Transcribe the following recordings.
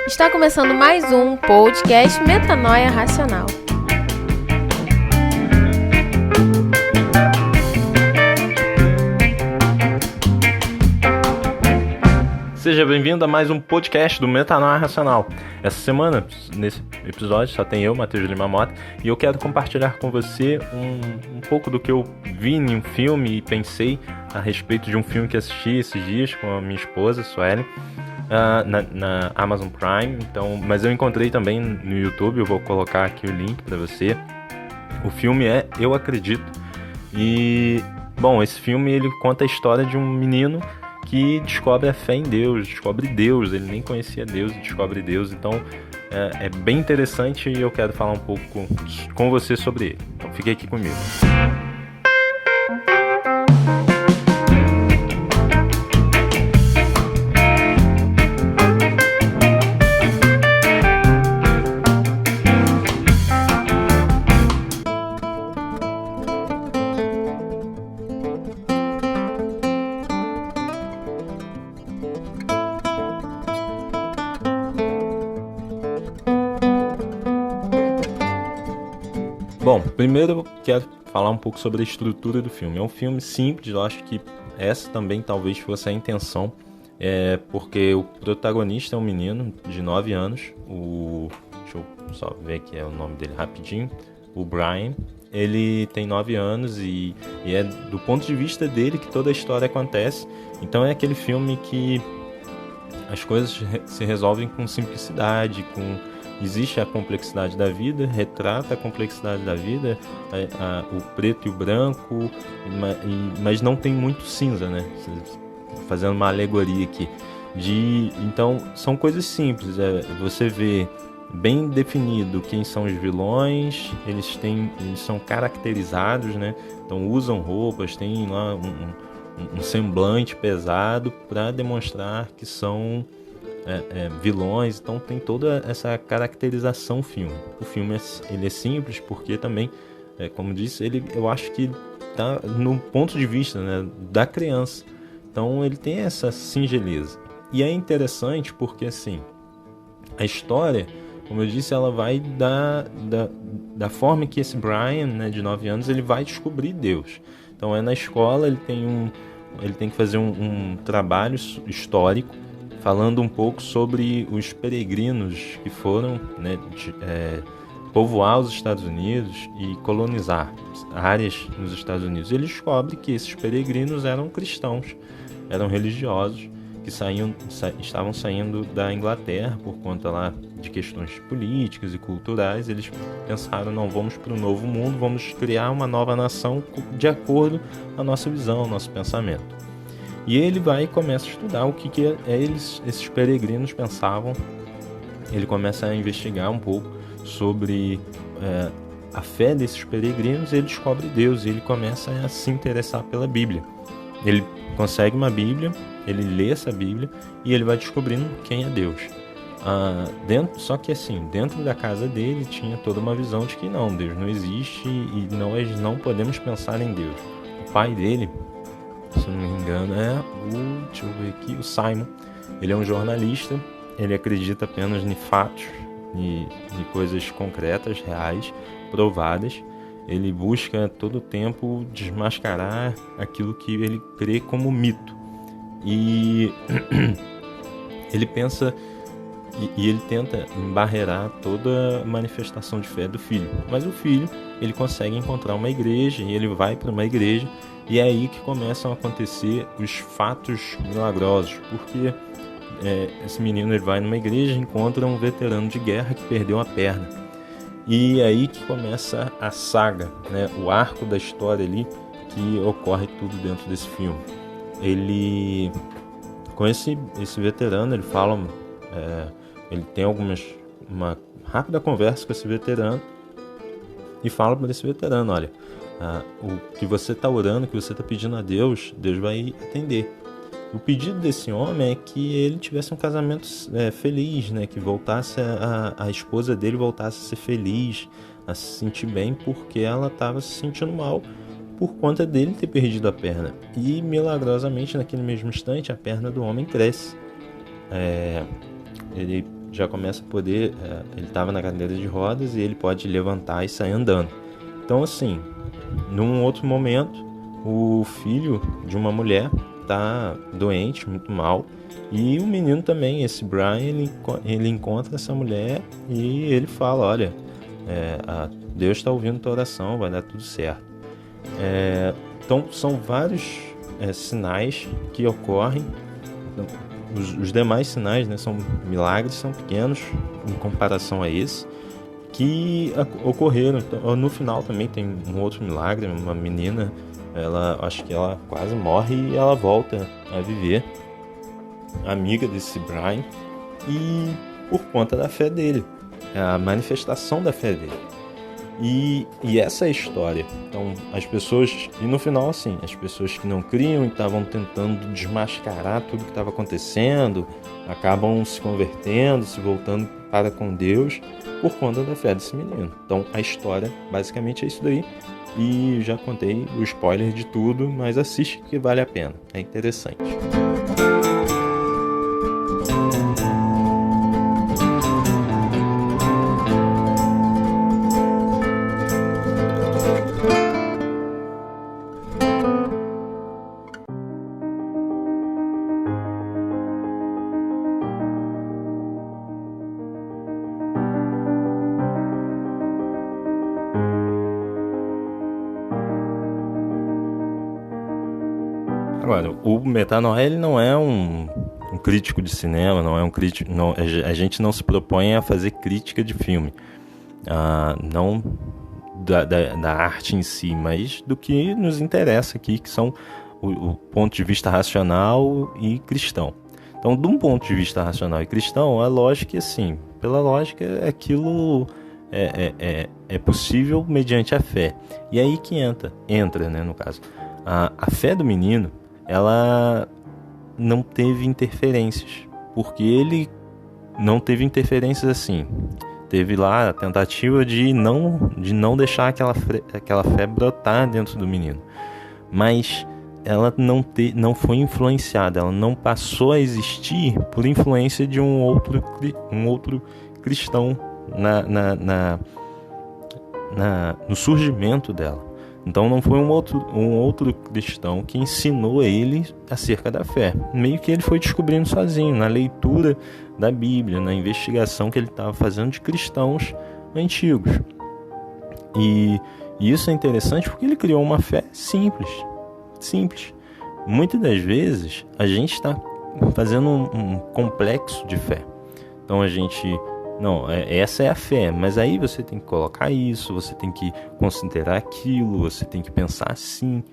Está começando mais um podcast Metanoia Racional. Seja bem-vindo a mais um podcast do Metanoia Racional. Essa semana, nesse episódio, só tem eu, Matheus Lima Mota, e eu quero compartilhar com você um pouco do que eu vi em um filme e pensei a respeito de um filme que assisti esses dias com a minha esposa, Sueli, na Amazon Prime. Então, mas eu encontrei também no YouTube, eu vou colocar aqui o link para você. O filme é Eu Acredito. E, bom, esse filme ele conta a história de um menino que descobre a fé em Deus, descobre Deus, ele nem conhecia Deus e descobre Deus. Então é bem interessante e eu quero falar um pouco com você sobre ele. Então fique aqui comigo. Bom, primeiro eu quero falar um pouco sobre a estrutura do filme. É um filme simples, eu acho que essa também talvez fosse a intenção, porque o protagonista é um menino de 9 anos, deixa eu só ver aqui o nome dele rapidinho, o Brian. Ele tem 9 anos e é do ponto de vista dele que toda a história acontece. Então é aquele filme que as coisas se resolvem com simplicidade, existe a complexidade da vida, retrata a complexidade da vida, o preto e o branco, mas não tem muito cinza, né? Fazendo uma alegoria aqui. Então, são coisas simples. Você vê bem definido quem são os vilões, eles são caracterizados, né? Então, usam roupas, tem lá um semblante pesado para demonstrar que são vilões. Então tem toda essa caracterização filme. O filme ele é simples porque também, como disse, eu acho que está no ponto de vista, né, da criança. Então ele tem essa singeleza. E é interessante porque assim, a história, como eu disse, ela vai da forma que esse Brian, né, de 9 anos, ele vai descobrir Deus. Então na escola ele tem que fazer um trabalho histórico falando um pouco sobre os peregrinos que foram, né, povoar os Estados Unidos e colonizar áreas nos Estados Unidos. Ele descobre que esses peregrinos eram cristãos, eram religiosos, que estavam saindo da Inglaterra por conta lá de questões políticas e culturais. Eles pensaram, não, vamos para o novo mundo, vamos criar uma nova nação de acordo com a nossa visão, o nosso pensamento. E ele vai e começa a estudar o que esses peregrinos pensavam. Ele começa a investigar um pouco sobre a fé desses peregrinos. Ele descobre Deus e ele começa a se interessar pela Bíblia. Ele consegue uma Bíblia, ele lê essa Bíblia e ele vai descobrindo quem é Deus. Só que assim, dentro da casa dele tinha toda uma visão de que não, Deus não existe e nós não podemos pensar em Deus. O pai dele, se não me engano, deixa eu ver aqui, o Simon. Ele é um jornalista, ele acredita apenas em fatos, em coisas concretas, reais, provadas. Ele busca todo o tempo desmascarar aquilo que ele crê como mito. E ele pensa e ele tenta embarrear toda a manifestação de fé do filho. Mas o filho, ele consegue encontrar uma igreja e ele vai para uma igreja. E é aí que começam a acontecer os fatos milagrosos, porque esse menino ele vai numa igreja e encontra um veterano de guerra que perdeu a perna. E é aí que começa a saga, né, o arco da história ali, que ocorre tudo dentro desse filme. Ele, com esse veterano, ele fala, ele tem uma rápida conversa com esse veterano e fala para esse veterano, olha, o que você está orando, o que você está pedindo a Deus, Deus vai atender. O pedido desse homem é que ele tivesse um casamento feliz, né? Que voltasse a esposa dele voltasse a ser feliz, a se sentir bem, porque ela estava se sentindo mal por conta dele ter perdido a perna. E milagrosamente, naquele mesmo instante, a perna do homem cresce. Ele já começa a poder, ele estava na cadeira de rodas e ele pode levantar e sair andando. Então assim, num outro momento, o filho de uma mulher está doente, muito mal, e o menino também, esse Brian, ele encontra essa mulher e ele fala, olha, Deus está ouvindo tua oração, vai dar tudo certo. Então são vários sinais que ocorrem. Os demais sinais, né, são milagres, são pequenos em comparação a esse, que ocorreram. Então, no final também tem um outro milagre, uma menina, acho que ela quase morre e ela volta a viver, amiga desse Brian, e por conta da fé dele, a manifestação da fé dele. E essa é a história. Então as pessoas, e no final assim, as pessoas que não criam e estavam tentando desmascarar tudo que estava acontecendo, acabam se convertendo, se voltando para com Deus por conta da fé desse menino. Então a história basicamente é isso daí. E já contei o spoiler de tudo, mas assiste que vale a pena, é interessante. Agora, o Metanoia, ele não é um crítico de cinema, não é um crítico, não, a gente não se propõe a fazer crítica de filme, não da arte em si, mas do que nos interessa aqui, que são o ponto de vista racional e cristão. Então, de um ponto de vista racional e cristão, a lógica é assim, pela lógica, aquilo é possível mediante a fé. E aí que entra, né, no caso, a fé do menino, ela não teve interferências, porque ele não teve interferências assim. Teve lá a tentativa de não deixar aquela fé brotar dentro do menino, mas ela não foi influenciada, ela não passou a existir por influência de um outro cristão no surgimento dela. Então não foi um outro cristão que ensinou ele acerca da fé. Meio que ele foi descobrindo sozinho, na leitura da Bíblia, na investigação que ele estava fazendo de cristãos antigos. E isso é interessante porque ele criou uma fé simples. Muitas das vezes a gente está fazendo um complexo de fé. Então a gente... Não, essa é a fé, mas aí você tem que colocar isso, você tem que considerar aquilo, você tem que pensar assim.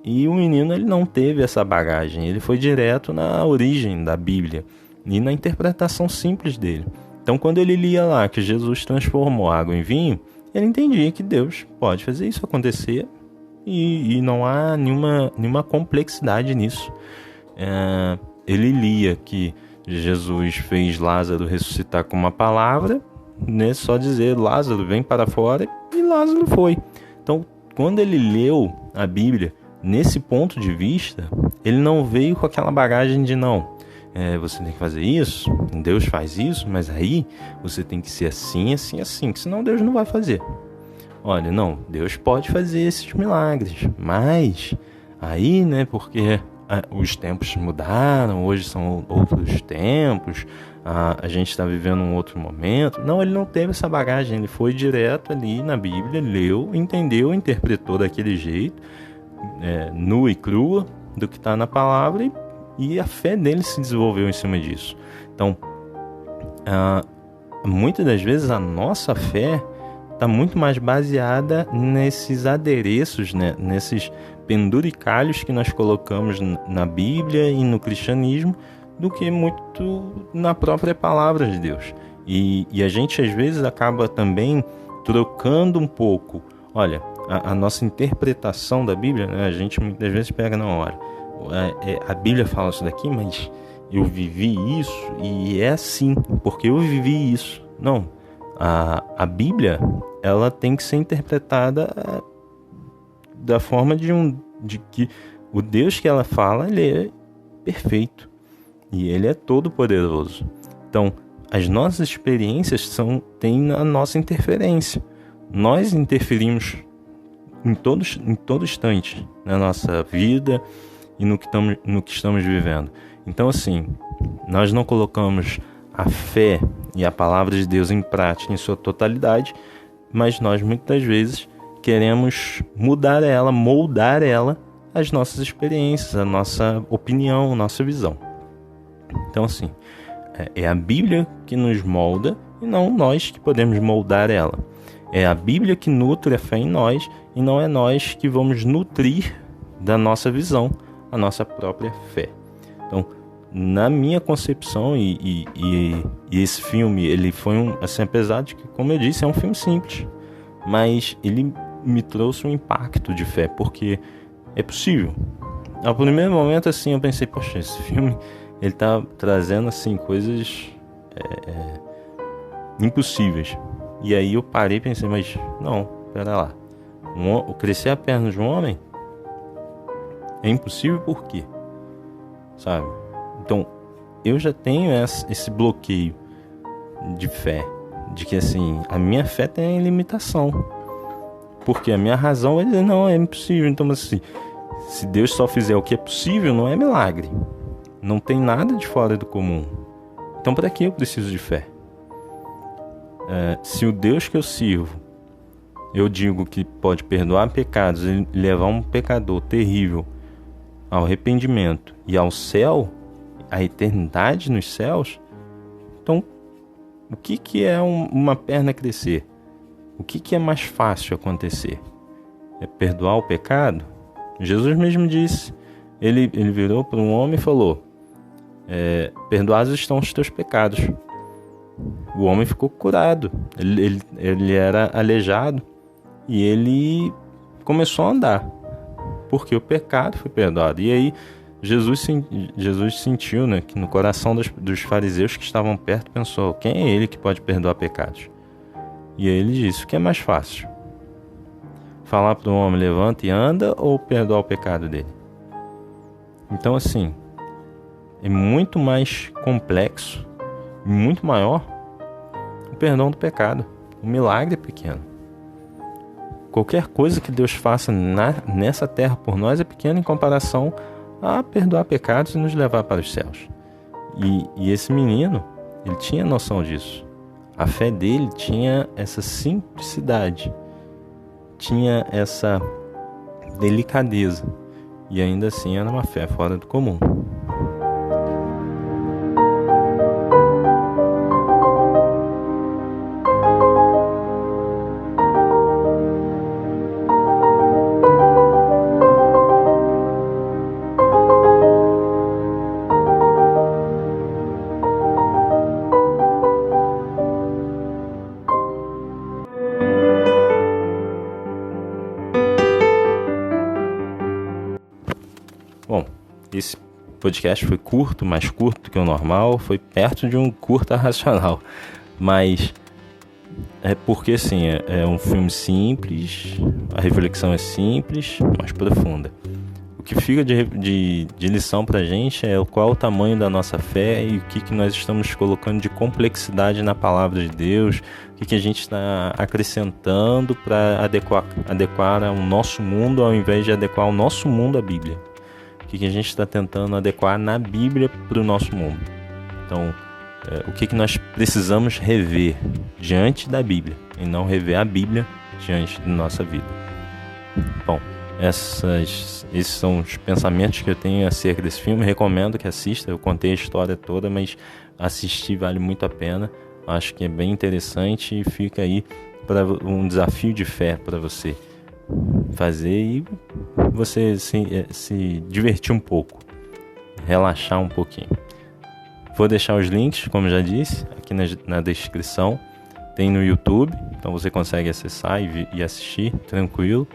E o menino, ele não teve essa bagagem, ele foi direto na origem da Bíblia e na interpretação simples dele. Então quando ele lia lá que Jesus transformou água em vinho, ele entendia que Deus pode fazer isso acontecer e não há nenhuma complexidade nisso. Ele lia que Jesus fez Lázaro ressuscitar com uma palavra, né? Só dizer Lázaro vem para fora, e Lázaro foi. Então, quando ele leu a Bíblia nesse ponto de vista, ele não veio com aquela bagagem de você tem que fazer isso, Deus faz isso, mas aí você tem que ser assim, assim, assim, que senão Deus não vai fazer. Olha, não, Deus pode fazer esses milagres, mas aí, né, porque os tempos mudaram, hoje são outros tempos, a gente está vivendo um outro momento. Não, ele não teve essa bagagem, ele foi direto ali na Bíblia, leu, entendeu, interpretou daquele jeito, nua e crua, do que está na palavra, e a fé dele se desenvolveu em cima disso. Então, muitas das vezes a nossa fé está muito mais baseada nesses adereços, né? Nesses penduricalhos que nós colocamos na Bíblia e no cristianismo, do que muito na própria palavra de Deus. E a gente às vezes acaba também trocando um pouco. Olha, a nossa interpretação da Bíblia, né? A gente muitas vezes pega na hora. A Bíblia fala isso daqui, mas eu vivi isso e é assim, porque eu vivi isso. Não, a Bíblia, ela tem que ser interpretada da forma de que o Deus que ela fala, ele é perfeito e ele é todo poderoso. Então as nossas experiências têm a nossa interferência. Nós interferimos em todo instante na nossa vida e no que estamos vivendo. Então, assim, nós não colocamos a fé e a palavra de Deus em prática em sua totalidade, mas nós muitas vezes queremos mudar ela, moldar ela às nossas experiências, a nossa opinião, a nossa visão. Então, assim, é a Bíblia que nos molda e não nós que podemos moldar ela. É a Bíblia que nutre a fé em nós e não é nós que vamos nutrir da nossa visão a nossa própria fé. Então, na minha concepção, e esse filme, ele foi assim, apesar de que, como eu disse, é um filme simples, mas ele me trouxe um impacto de fé, porque é possível. Ao primeiro momento, assim, eu pensei, poxa, esse filme, ele tá trazendo, assim, coisas impossíveis. E aí eu parei e pensei, mas não, pera lá. Crescer a perna de um homem é impossível por quê? Sabe? Então, eu já tenho esse bloqueio de fé, de que, assim, a minha fé tem limitação. Porque a minha razão vai dizer, não, é impossível. Então, assim, se Deus só fizer o que é possível, não é milagre. Não tem nada de fora do comum. Então, para que eu preciso de fé? Se o Deus que eu sirvo, eu digo que pode perdoar pecados e levar um pecador terrível ao arrependimento e ao céu, à eternidade nos céus, então, o que é uma perna crescer? O que é mais fácil acontecer? É perdoar o pecado? Jesus mesmo disse, ele virou para um homem e falou, perdoados estão os teus pecados. O homem ficou curado, ele era aleijado e ele começou a andar, porque o pecado foi perdoado. E aí Jesus sentiu, né, que no coração dos fariseus que estavam perto, pensou, quem é ele que pode perdoar pecados? E aí ele disse, o que é mais fácil? Falar para o homem, levanta e anda, ou perdoar o pecado dele? Então, assim, é muito mais complexo, muito maior o perdão do pecado. O milagre é pequeno. Qualquer coisa que Deus faça nessa terra por nós é pequena em comparação a perdoar pecados e nos levar para os céus. E esse menino, ele tinha noção disso. A fé dele tinha essa simplicidade, tinha essa delicadeza, e ainda assim era uma fé fora do comum. Bom, esse podcast foi curto, mais curto do que o normal, foi perto de um curta racional, mas é porque, assim, é um filme simples, a reflexão é simples, mas profunda. O que fica de lição pra gente é qual o tamanho da nossa fé e o que nós estamos colocando de complexidade na palavra de Deus, o que a gente está acrescentando para adequar ao nosso mundo, ao invés de adequar o nosso mundo à Bíblia. O que a gente está tentando adequar na Bíblia para o nosso mundo. Então, o que nós precisamos rever diante da Bíblia e não rever a Bíblia diante da nossa vida. Bom, esses são os pensamentos que eu tenho acerca desse filme. Recomendo que assista. Eu contei a história toda, mas assistir vale muito a pena. Acho que é bem interessante e fica aí para um desafio de fé para você fazer e você se divertir um pouco, relaxar um pouquinho. Vou deixar os links, como já disse, aqui na descrição. Tem no YouTube, então você consegue acessar e assistir tranquilo.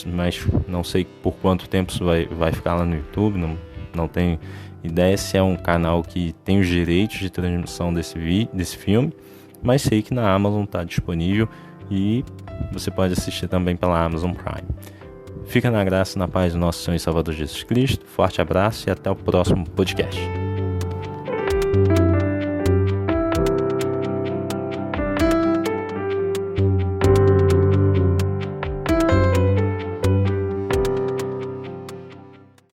Mas não sei por quanto tempo isso vai ficar lá no YouTube, não tenho ideia se é um canal que tem os direitos de transmissão desse filme, mas sei que na Amazon está disponível e você pode assistir também pela Amazon Prime. Fica na graça e na paz do nosso Senhor e Salvador Jesus Cristo. Forte abraço e até o próximo podcast.